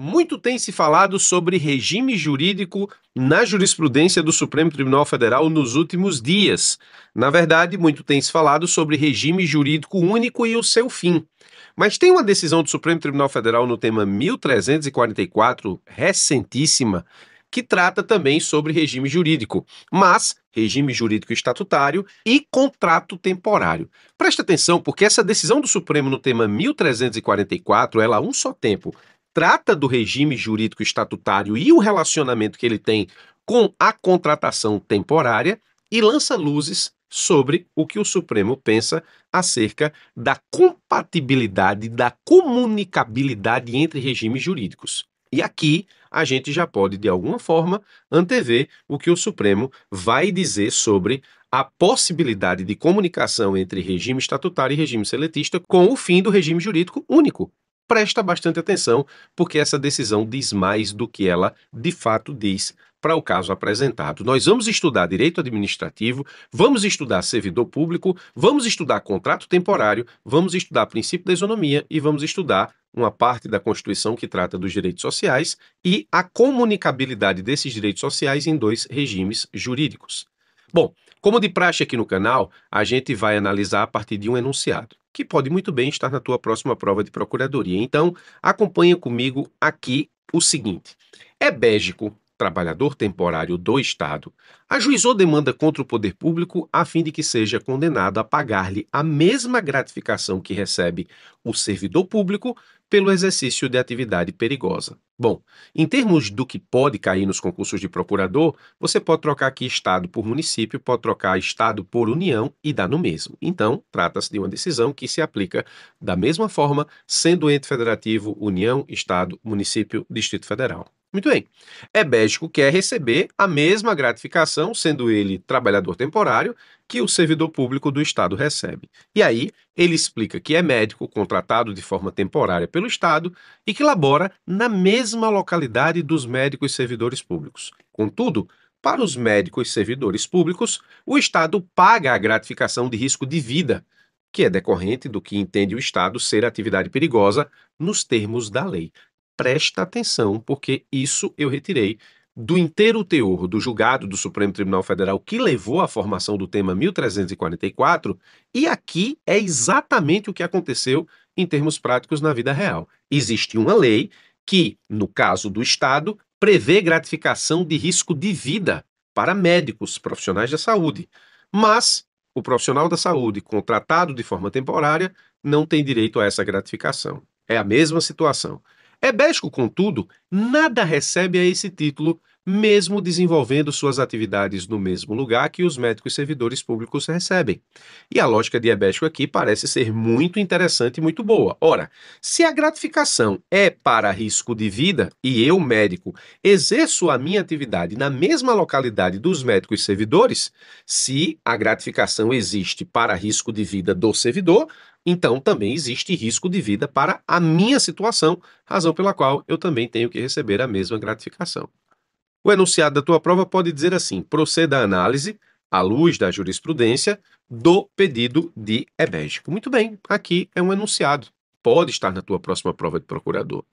Muito tem se falado sobre regime jurídico na jurisprudência do Supremo Tribunal Federal nos últimos dias. Na verdade, muito tem se falado sobre regime jurídico único e o seu fim. Mas tem uma decisão do Supremo Tribunal Federal no tema 1344, recentíssima, que trata também sobre regime jurídico, mas regime jurídico estatutário e contrato temporário. Presta atenção, porque essa decisão do Supremo no tema 1344, ela a um só tempo trata do regime jurídico estatutário e o relacionamento que ele tem com a contratação temporária e lança luzes sobre o que o Supremo pensa acerca da compatibilidade, da comunicabilidade entre regimes jurídicos. E aqui a gente já pode, de alguma forma, antever o que o Supremo vai dizer sobre a possibilidade de comunicação entre regime estatutário e regime seletista com o fim do regime jurídico único. Presta bastante atenção, porque essa decisão diz mais do que ela de fato diz para o caso apresentado. Nós vamos estudar direito administrativo, vamos estudar servidor público, vamos estudar contrato temporário, vamos estudar princípio da isonomia e vamos estudar uma parte da Constituição que trata dos direitos sociais e a comunicabilidade desses direitos sociais em dois regimes jurídicos. Bom, como de praxe aqui no canal, a gente vai analisar a partir de um enunciado, que pode muito bem estar na tua próxima prova de procuradoria. Então, acompanha comigo aqui o seguinte. Ebégico, trabalhador temporário do Estado, ajuizou demanda contra o poder público a fim de que seja condenado a pagar-lhe a mesma gratificação que recebe o servidor público pelo exercício de atividade perigosa. Bom, em termos do que pode cair nos concursos de procurador, você pode trocar aqui Estado por município, pode trocar Estado por União e dá no mesmo. Então, trata-se de uma decisão que se aplica da mesma forma, sendo ente federativo, União, Estado, município, Distrito Federal. Muito bem. Ebégico quer receber a mesma gratificação, sendo ele trabalhador temporário, que o servidor público do Estado recebe. E aí, ele explica que é médico contratado de forma temporária pelo Estado e que labora na mesma localidade dos médicos servidores públicos. Contudo, para os médicos servidores públicos, o Estado paga a gratificação de risco de vida, que é decorrente do que entende o Estado ser atividade perigosa nos termos da lei. Presta atenção, porque isso eu retirei do inteiro teor do julgado do Supremo Tribunal Federal que levou à formação do tema 1344, e aqui é exatamente o que aconteceu em termos práticos na vida real. Existe uma lei que, no caso do Estado, prevê gratificação de risco de vida para médicos, profissionais da saúde, mas o profissional da saúde contratado de forma temporária não tem direito a essa gratificação. É a mesma situação. Ebégico, contudo, nada recebe a esse título, mesmo desenvolvendo suas atividades no mesmo lugar que os médicos servidores públicos recebem. E a lógica de Ebégico aqui parece ser muito interessante e muito boa. Ora, se a gratificação é para risco de vida e eu, médico, exerço a minha atividade na mesma localidade dos médicos servidores, se a gratificação existe para risco de vida do servidor, então também existe risco de vida para a minha situação, razão pela qual eu também tenho que receber a mesma gratificação. O enunciado da tua prova pode dizer assim: proceda a análise, à luz da jurisprudência, do pedido de Ebégico. Muito bem, aqui é um enunciado. Pode estar na tua próxima prova de procurador.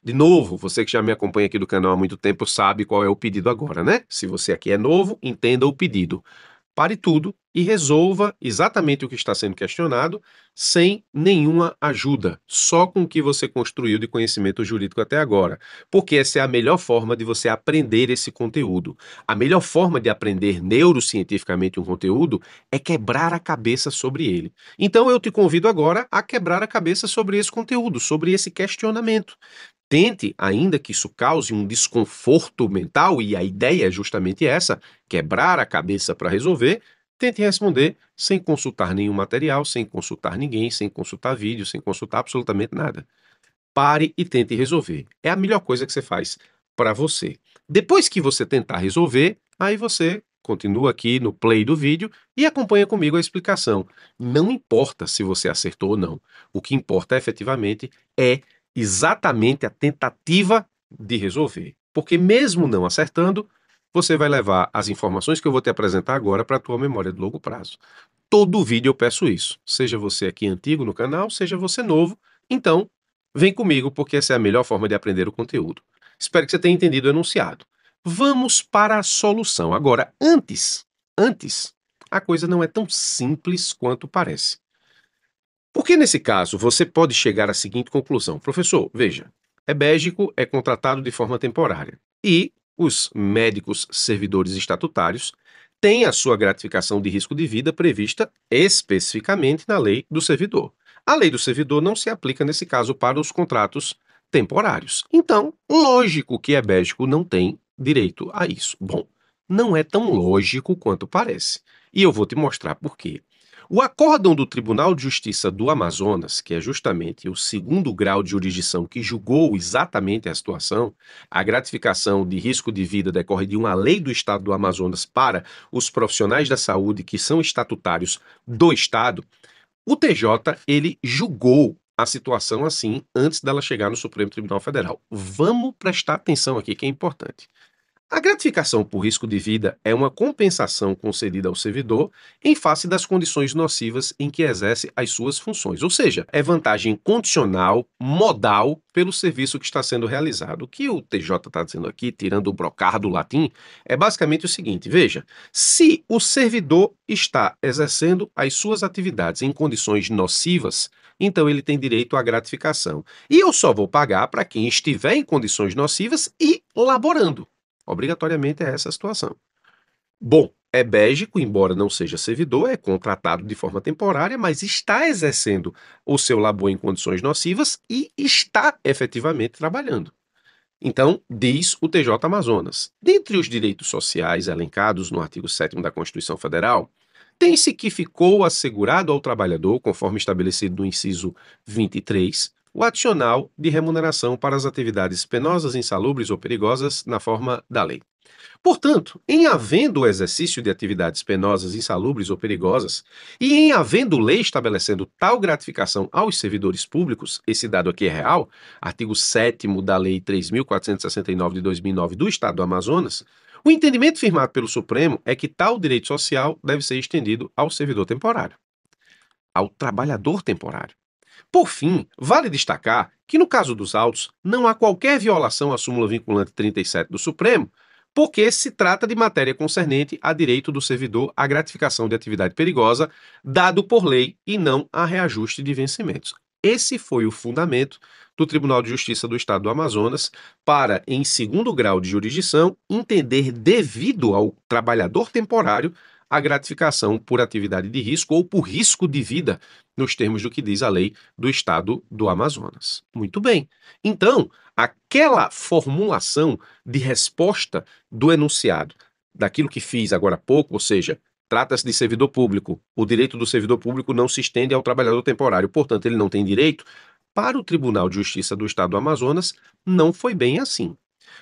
De novo, você que já me acompanha aqui do canal há muito tempo sabe qual é o pedido agora, né? Se você aqui é novo, entenda o pedido. Pare tudo e resolva exatamente o que está sendo questionado sem nenhuma ajuda, só com o que você construiu de conhecimento jurídico até agora, porque essa é a melhor forma de você aprender esse conteúdo. A melhor forma de aprender neurocientificamente um conteúdo é quebrar a cabeça sobre ele. Então eu te convido agora a quebrar a cabeça sobre esse conteúdo, sobre esse questionamento. Tente, ainda que isso cause um desconforto mental, e a ideia é justamente essa, quebrar a cabeça para resolver, tente responder sem consultar nenhum material, sem consultar ninguém, sem consultar vídeo, sem consultar absolutamente nada. Pare e tente resolver. É a melhor coisa que você faz para você. Depois que você tentar resolver, aí você continua aqui no play do vídeo e acompanha comigo a explicação. Não importa se você acertou ou não. O que importa efetivamente é exatamente a tentativa de resolver. Porque mesmo não acertando, você vai levar as informações que eu vou te apresentar agora para a tua memória de longo prazo. Todo vídeo eu peço isso. Seja você aqui antigo no canal, seja você novo. Então, Vem comigo porque essa é a melhor forma de aprender o conteúdo. Espero que você tenha entendido o enunciado. Vamos para a solução. Agora, antes, a coisa não é tão simples quanto parece. Porque nesse caso, você pode chegar à seguinte conclusão. Professor, veja, EBÉGICO é contratado de forma temporária e os médicos servidores estatutários têm a sua gratificação de risco de vida prevista especificamente na lei do servidor. A lei do servidor não se aplica nesse caso para os contratos temporários. Então, lógico que EBÉGICO não tem direito a isso. Bom, não é tão lógico quanto parece. E eu vou te mostrar por quê. O acórdão do Tribunal de Justiça do Amazonas, que é justamente o segundo grau de jurisdição que julgou exatamente a situação, a gratificação de risco de vida decorre de uma lei do Estado do Amazonas para os profissionais da saúde que são estatutários do Estado. O TJ, ele julgou a situação assim antes dela chegar no Supremo Tribunal Federal. Vamos prestar atenção aqui que é importante. A gratificação por risco de vida é uma compensação concedida ao servidor em face das condições nocivas em que exerce as suas funções, ou seja, é vantagem condicional, modal, pelo serviço que está sendo realizado. O que o TJ está dizendo aqui, tirando o brocar do latim, é basicamente o seguinte: veja, se o servidor está exercendo as suas atividades em condições nocivas, então ele tem direito à gratificação. E eu só vou pagar para quem estiver em condições nocivas e laborando. Obrigatoriamente é essa a situação. Bom, EBÉGICO, embora não seja servidor, é contratado de forma temporária, mas está exercendo o seu labor em condições nocivas e está efetivamente trabalhando. Então, diz o TJ Amazonas, dentre os direitos sociais elencados no artigo 7º da Constituição Federal, tem-se que ficou assegurado ao trabalhador, conforme estabelecido no inciso 23, o adicional de remuneração para as atividades penosas, insalubres ou perigosas na forma da lei. Portanto, em havendo o exercício de atividades penosas, insalubres ou perigosas, e em havendo lei estabelecendo tal gratificação aos servidores públicos, esse dado aqui é real, artigo 7º da Lei 3.469 de 2009 do Estado do Amazonas, o entendimento firmado pelo Supremo é que tal direito social deve ser estendido ao servidor temporário, ao trabalhador temporário. Por fim, vale destacar que, no caso dos autos, não há qualquer violação à súmula vinculante 37 do Supremo, porque se trata de matéria concernente a direito do servidor à gratificação de atividade perigosa, dado por lei e não a reajuste de vencimentos. Esse foi o fundamento do Tribunal de Justiça do Estado do Amazonas para, em segundo grau de jurisdição, entender devido ao trabalhador temporário a gratificação por atividade de risco ou por risco de vida, nos termos do que diz a lei do Estado do Amazonas. Muito bem. Então, aquela formulação de resposta do enunciado, daquilo que fiz agora há pouco, ou seja, trata-se de servidor público, o direito do servidor público não se estende ao trabalhador temporário, portanto, ele não tem direito. Para o Tribunal de Justiça do Estado do Amazonas, não foi bem assim.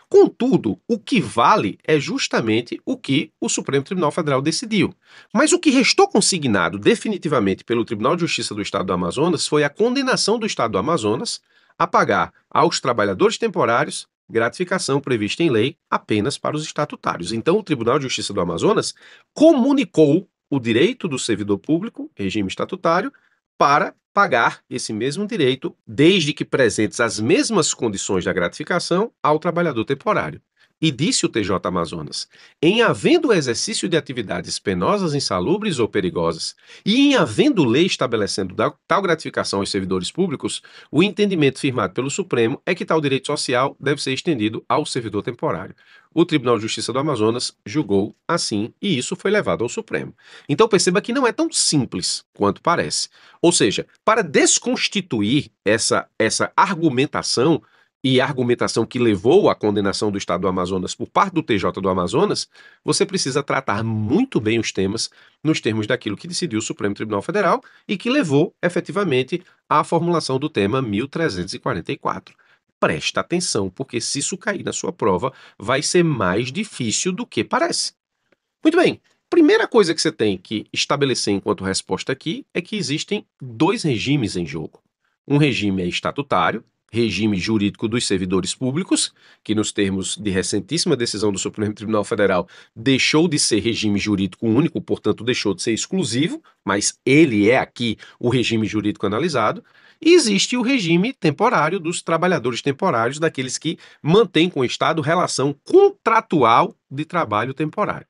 Contudo, o que vale é justamente o que o Supremo Tribunal Federal decidiu. Mas o que restou consignado definitivamente pelo Tribunal de Justiça do Estado do Amazonas foi a condenação do Estado do Amazonas a pagar aos trabalhadores temporários gratificação prevista em lei apenas para os estatutários. Então, o Tribunal de Justiça do Amazonas comunicou o direito do servidor público, regime estatutário, para pagar esse mesmo direito, desde que presentes as mesmas condições da gratificação ao trabalhador temporário. E disse o TJ Amazonas: em havendo o exercício de atividades penosas, insalubres ou perigosas, e em havendo lei estabelecendo tal gratificação aos servidores públicos, o entendimento firmado pelo Supremo é que tal direito social deve ser estendido ao servidor temporário. O Tribunal de Justiça do Amazonas julgou assim, e isso foi levado ao Supremo. Então perceba que não é tão simples quanto parece. Ou seja, para desconstituir essa argumentação, e a argumentação que levou à condenação do Estado do Amazonas por parte do TJ do Amazonas, você precisa tratar muito bem os temas nos termos daquilo que decidiu o Supremo Tribunal Federal e que levou, efetivamente, à formulação do tema 1344. Presta atenção, porque se isso cair na sua prova, vai ser mais difícil do que parece. Muito bem. Primeira coisa que você tem que estabelecer enquanto resposta aqui é que existem dois regimes em jogo. Um regime é estatutário, regime jurídico dos servidores públicos, que nos termos de recentíssima decisão do Supremo Tribunal Federal deixou de ser regime jurídico único, portanto deixou de ser exclusivo, mas ele é aqui o regime jurídico analisado. E existe o regime temporário dos trabalhadores temporários, daqueles que mantêm com o Estado relação contratual de trabalho temporário.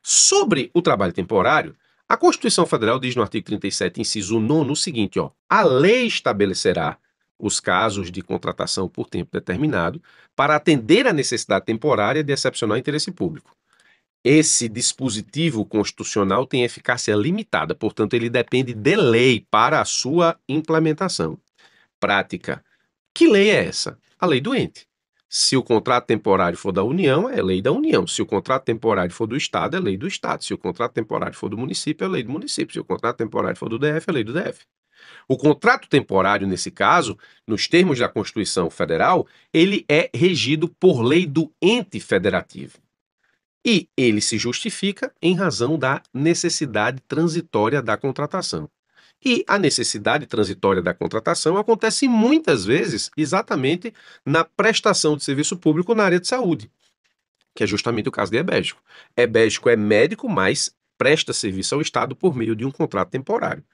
Sobre o trabalho temporário, a Constituição Federal diz no artigo 37, inciso 9, o seguinte, ó: a lei estabelecerá os casos de contratação por tempo determinado para atender à necessidade temporária de excepcional interesse público. Esse dispositivo constitucional tem eficácia limitada, portanto, ele depende de lei para a sua implementação. Prática. Que lei é essa? A lei do ente. Se o contrato temporário for da União, é lei da União. Se o contrato temporário for do Estado, é lei do Estado. Se o contrato temporário for do município, é lei do município. Se o contrato temporário for do DF, é lei do DF. O contrato temporário, nesse caso, nos termos da Constituição Federal, ele é regido por lei do ente federativo. E ele se justifica em razão da necessidade transitória da contratação. E a necessidade transitória da contratação acontece muitas vezes exatamente na prestação de serviço público na área de saúde, que é justamente o caso de EBÉGICO. EBÉGICO é médico, mas presta serviço ao Estado por meio de um contrato temporário.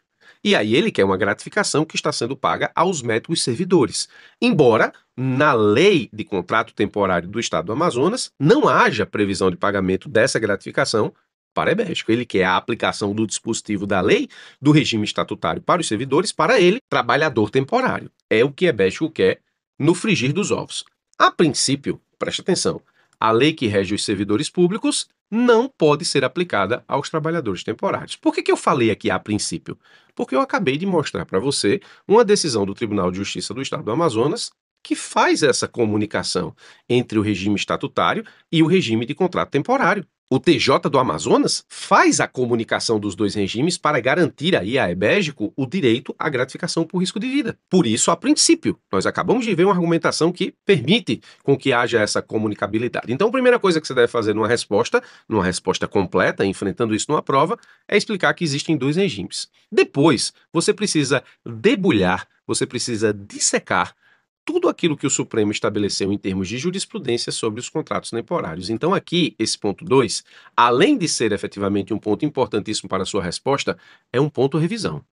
E aí ele quer uma gratificação que está sendo paga aos médicos servidores. Embora, na lei de contrato temporário do Estado do Amazonas, não haja previsão de pagamento dessa gratificação para EBÉGICO. Ele quer a aplicação do dispositivo da lei do regime estatutário para os servidores, para ele, trabalhador temporário. É o que EBÉGICO quer no frigir dos ovos. A princípio, preste atenção, a lei que rege os servidores públicos não pode ser aplicada aos trabalhadores temporários. Por que eu falei aqui a princípio? Porque eu acabei de mostrar para você uma decisão do Tribunal de Justiça do Estado do Amazonas que faz essa comunicação entre o regime estatutário e o regime de contrato temporário. O TJ do Amazonas faz a comunicação dos dois regimes para garantir aí a EBÉGICO o direito à gratificação por risco de vida. Por isso, a princípio, nós acabamos de ver uma argumentação que permite com que haja essa comunicabilidade. Então, a primeira coisa que você deve fazer numa resposta completa, enfrentando isso numa prova, é explicar que existem dois regimes. Depois, você precisa debulhar, você precisa dissecar tudo aquilo que o Supremo estabeleceu em termos de jurisprudência sobre os contratos temporários. Então aqui, esse ponto 2, além de ser efetivamente um ponto importantíssimo para a sua resposta, é um ponto revisão.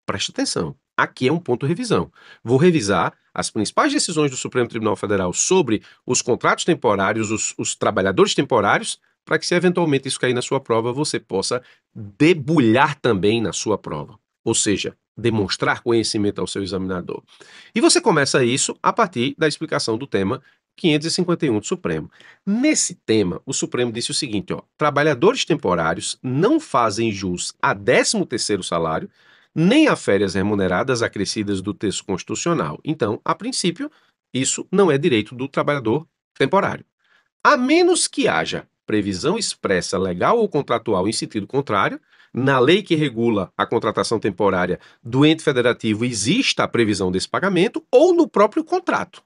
Preste atenção, aqui é um ponto revisão. Vou revisar as principais decisões do Supremo Tribunal Federal sobre os contratos temporários, os trabalhadores temporários, para que se eventualmente isso cair na sua prova, você possa debulhar também na sua prova. Ou seja, demonstrar conhecimento ao seu examinador. E você começa isso a partir da explicação do tema 551 do Supremo. Nesse tema, o Supremo disse o seguinte, ó: trabalhadores temporários não fazem jus a 13º salário, nem a férias remuneradas acrescidas do texto constitucional. Então, a princípio, isso não é direito do trabalhador temporário. A menos que haja previsão expressa legal ou contratual em sentido contrário, na lei que regula a contratação temporária do ente federativo exista a previsão desse pagamento, ou no próprio contrato,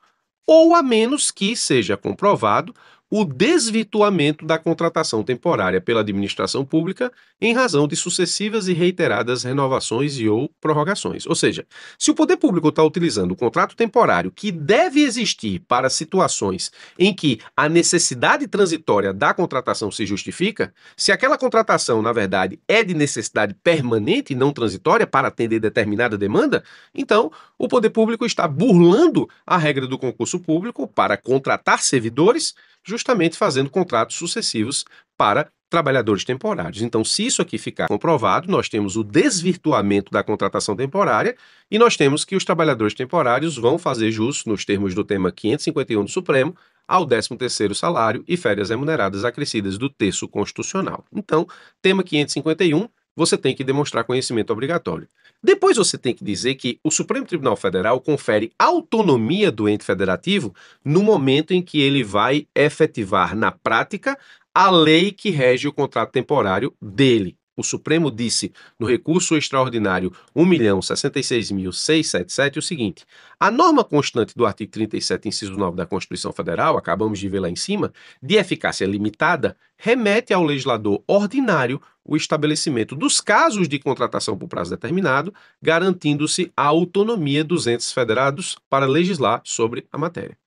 ou a menos que seja comprovado o desvirtuamento da contratação temporária pela administração pública em razão de sucessivas e reiteradas renovações e ou prorrogações. Ou seja, se o poder público está utilizando o contrato temporário que deve existir para situações em que a necessidade transitória da contratação se justifica, se aquela contratação, na verdade, é de necessidade permanente e não transitória para atender determinada demanda, então o poder público está burlando a regra do concurso público para contratar servidores, justamente fazendo contratos sucessivos para trabalhadores temporários. Então, se isso aqui ficar comprovado, nós temos o desvirtuamento da contratação temporária e nós temos que os trabalhadores temporários vão fazer jus, nos termos do tema 551 do Supremo, ao 13º salário e férias remuneradas acrescidas do texto constitucional. Então, tema 551, você tem que demonstrar conhecimento obrigatório. Depois você tem que dizer que o Supremo Tribunal Federal confere autonomia do ente federativo no momento em que ele vai efetivar na prática a lei que rege o contrato temporário dele. O Supremo disse no recurso extraordinário 1.066.677 o seguinte: a norma constante do artigo 37, inciso 9 da Constituição Federal, acabamos de ver lá em cima, de eficácia limitada, remete ao legislador ordinário o estabelecimento dos casos de contratação por prazo determinado, garantindo-se a autonomia dos entes federados para legislar sobre a matéria.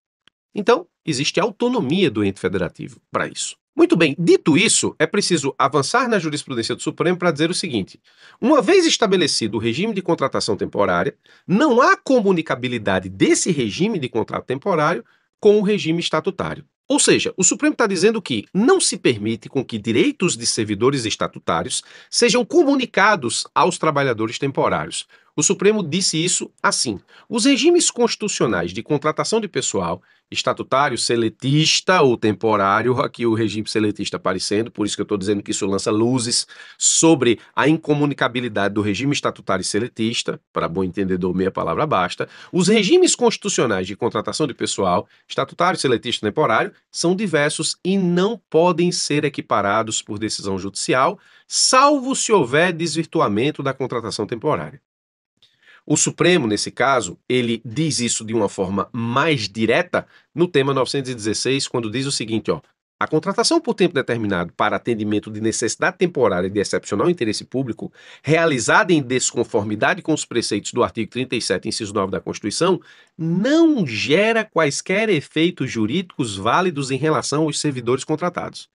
Então, existe autonomia do ente federativo para isso. Muito bem, dito isso, é preciso avançar na jurisprudência do Supremo para dizer o seguinte: uma vez estabelecido o regime de contratação temporária, não há comunicabilidade desse regime de contrato temporário com o regime estatutário. Ou seja, o Supremo está dizendo que não se permite com que direitos de servidores estatutários sejam comunicados aos trabalhadores temporários. O Supremo disse isso assim: os regimes constitucionais de contratação de pessoal, estatutário, seletista ou temporário, aqui o regime seletista aparecendo, por isso que eu estou dizendo que isso lança luzes sobre a incomunicabilidade do regime estatutário e seletista, para bom entendedor, meia palavra basta. Os regimes constitucionais de contratação de pessoal, estatutário, seletista e temporário, são diversos e não podem ser equiparados por decisão judicial, salvo se houver desvirtuamento da contratação temporária. O Supremo, nesse caso, ele diz isso de uma forma mais direta no tema 916, quando diz o seguinte, ó: a contratação por tempo determinado para atendimento de necessidade temporária de excepcional interesse público, realizada em desconformidade com os preceitos do artigo 37, inciso 9 da Constituição, não gera quaisquer efeitos jurídicos válidos em relação aos servidores contratados,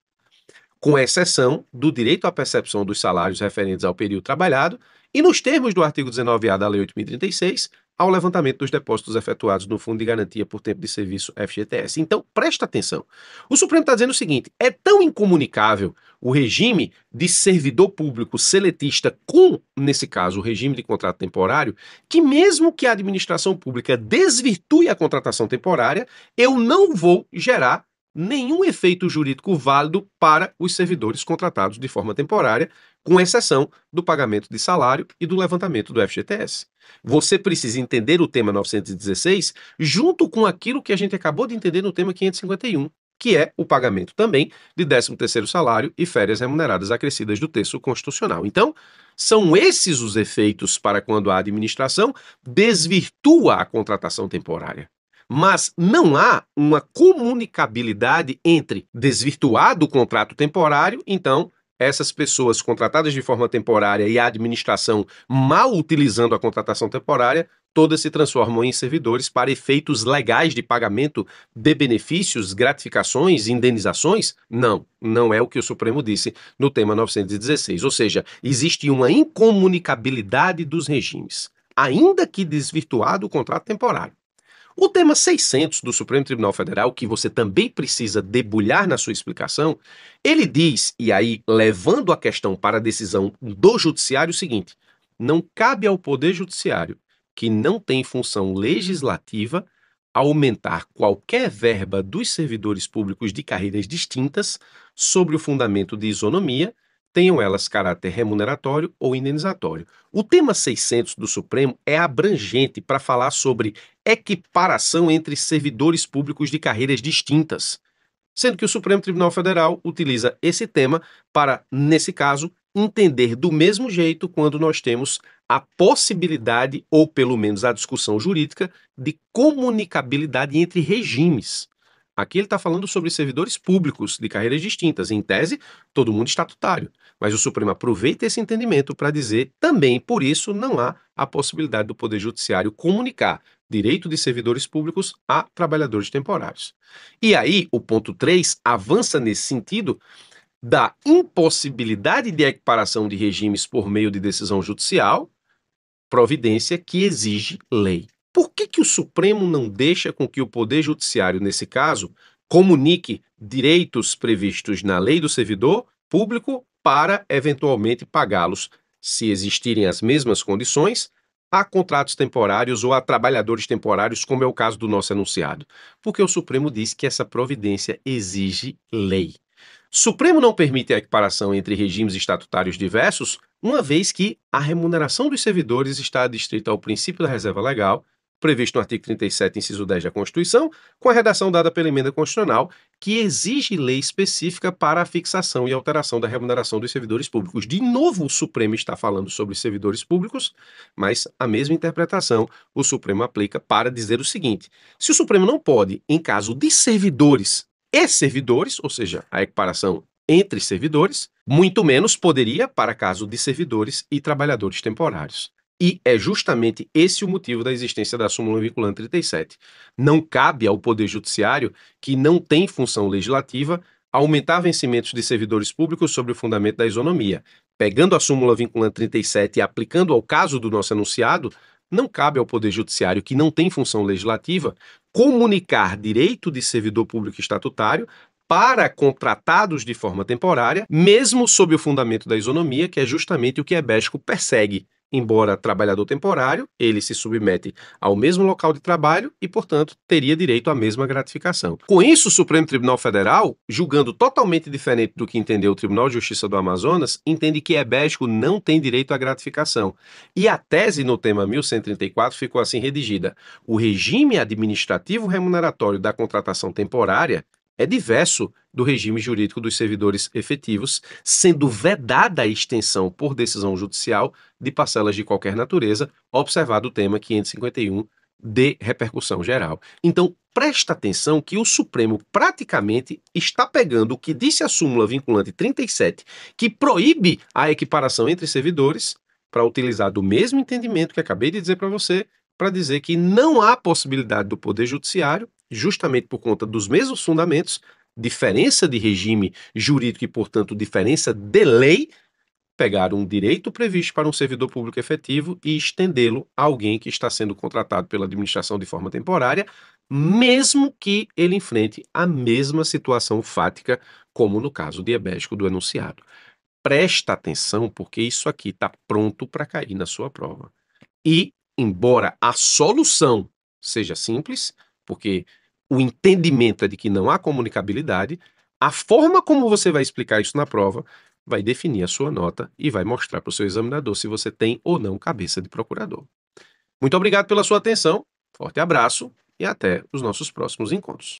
com exceção do direito à percepção dos salários referentes ao período trabalhado e, nos termos do artigo 19-A da Lei 8.036, ao levantamento dos depósitos efetuados no Fundo de Garantia por Tempo de Serviço FGTS. Então, presta atenção. O Supremo está dizendo o seguinte: é tão incomunicável o regime de servidor público seletista com, nesse caso, o regime de contrato temporário, que mesmo que a administração pública desvirtue a contratação temporária, eu não vou gerar nenhum efeito jurídico válido para os servidores contratados de forma temporária, com exceção do pagamento de salário e do levantamento do FGTS. Você precisa entender o tema 916 junto com aquilo que a gente acabou de entender no tema 551, que é o pagamento também de 13º salário e férias remuneradas acrescidas do texto constitucional. Então, são esses os efeitos para quando a administração desvirtua a contratação temporária. Mas não há uma comunicabilidade entre desvirtuado o contrato temporário, então essas pessoas contratadas de forma temporária e a administração mal utilizando a contratação temporária, todas se transformam em servidores para efeitos legais de pagamento de benefícios, gratificações, indenizações? Não, não é o que o Supremo disse no tema 916. Ou seja, existe uma incomunicabilidade dos regimes, ainda que desvirtuado o contrato temporário. O tema 600 do Supremo Tribunal Federal, que você também precisa debulhar na sua explicação, ele diz, e aí levando a questão para a decisão do judiciário, o seguinte: não cabe ao Poder Judiciário, que não tem função legislativa, aumentar qualquer verba dos servidores públicos de carreiras distintas sobre o fundamento de isonomia, tenham elas caráter remuneratório ou indenizatório. O tema 600 do Supremo é abrangente para falar sobre equiparação entre servidores públicos de carreiras distintas, sendo que o Supremo Tribunal Federal utiliza esse tema para, nesse caso, entender do mesmo jeito quando nós temos a possibilidade, ou pelo menos a discussão jurídica, de comunicabilidade entre regimes. Aqui ele está falando sobre servidores públicos de carreiras distintas. Em tese, todo mundo estatutário. Mas o Supremo aproveita esse entendimento para dizer também, por isso, não há a possibilidade do Poder Judiciário comunicar direito de servidores públicos a trabalhadores temporários. E aí, o ponto 3 avança nesse sentido da impossibilidade de equiparação de regimes por meio de decisão judicial, providência que exige lei. Por que o Supremo não deixa com que o Poder Judiciário, nesse caso, comunique direitos previstos na lei do servidor público para, eventualmente, pagá-los, se existirem as mesmas condições, a contratos temporários ou a trabalhadores temporários, como é o caso do nosso enunciado? Porque o Supremo diz que essa providência exige lei. Supremo não permite a equiparação entre regimes estatutários diversos, uma vez que a remuneração dos servidores está adstrita ao princípio da reserva legal, previsto no artigo 37, inciso 10 da Constituição, com a redação dada pela emenda constitucional, que exige lei específica para a fixação e alteração da remuneração dos servidores públicos. De novo, o Supremo está falando sobre servidores públicos, mas a mesma interpretação o Supremo aplica para dizer o seguinte: se o Supremo não pode, em caso de servidores e servidores, ou seja, a equiparação entre servidores, muito menos poderia para caso de servidores e trabalhadores temporários. E é justamente esse o motivo da existência da súmula vinculante 37. Não cabe ao Poder Judiciário, que não tem função legislativa, aumentar vencimentos de servidores públicos sobre o fundamento da isonomia. Pegando a súmula vinculante 37 e aplicando ao caso do nosso enunciado, não cabe ao Poder Judiciário, que não tem função legislativa, comunicar direito de servidor público estatutário para contratados de forma temporária, mesmo sob o fundamento da isonomia, que é justamente o que Hebesco persegue. Embora trabalhador temporário, ele se submete ao mesmo local de trabalho e, portanto, teria direito à mesma gratificação. Com isso, o Supremo Tribunal Federal, julgando totalmente diferente do que entendeu o Tribunal de Justiça do Amazonas, entende que Hebesco não tem direito à gratificação. E a tese no tema 1134 ficou assim redigida: o regime administrativo remuneratório da contratação temporária é diverso do regime jurídico dos servidores efetivos, sendo vedada a extensão por decisão judicial de parcelas de qualquer natureza, observado o tema 551 de repercussão geral. Então, presta atenção que o Supremo praticamente está pegando o que disse a súmula vinculante 37, que proíbe a equiparação entre servidores, para utilizar do mesmo entendimento que acabei de dizer para você, para dizer que não há possibilidade do Poder Judiciário, justamente por conta dos mesmos fundamentos, diferença de regime jurídico e, portanto, diferença de lei, pegar um direito previsto para um servidor público efetivo e estendê-lo a alguém que está sendo contratado pela administração de forma temporária, mesmo que ele enfrente a mesma situação fática, como no caso de Hebesco do enunciado. Presta atenção, porque isso aqui está pronto para cair na sua prova. E, embora a solução seja simples, porque o entendimento é de que não há comunicabilidade, a forma como você vai explicar isso na prova vai definir a sua nota e vai mostrar para o seu examinador se você tem ou não cabeça de procurador. Muito obrigado pela sua atenção, forte abraço e até os nossos próximos encontros.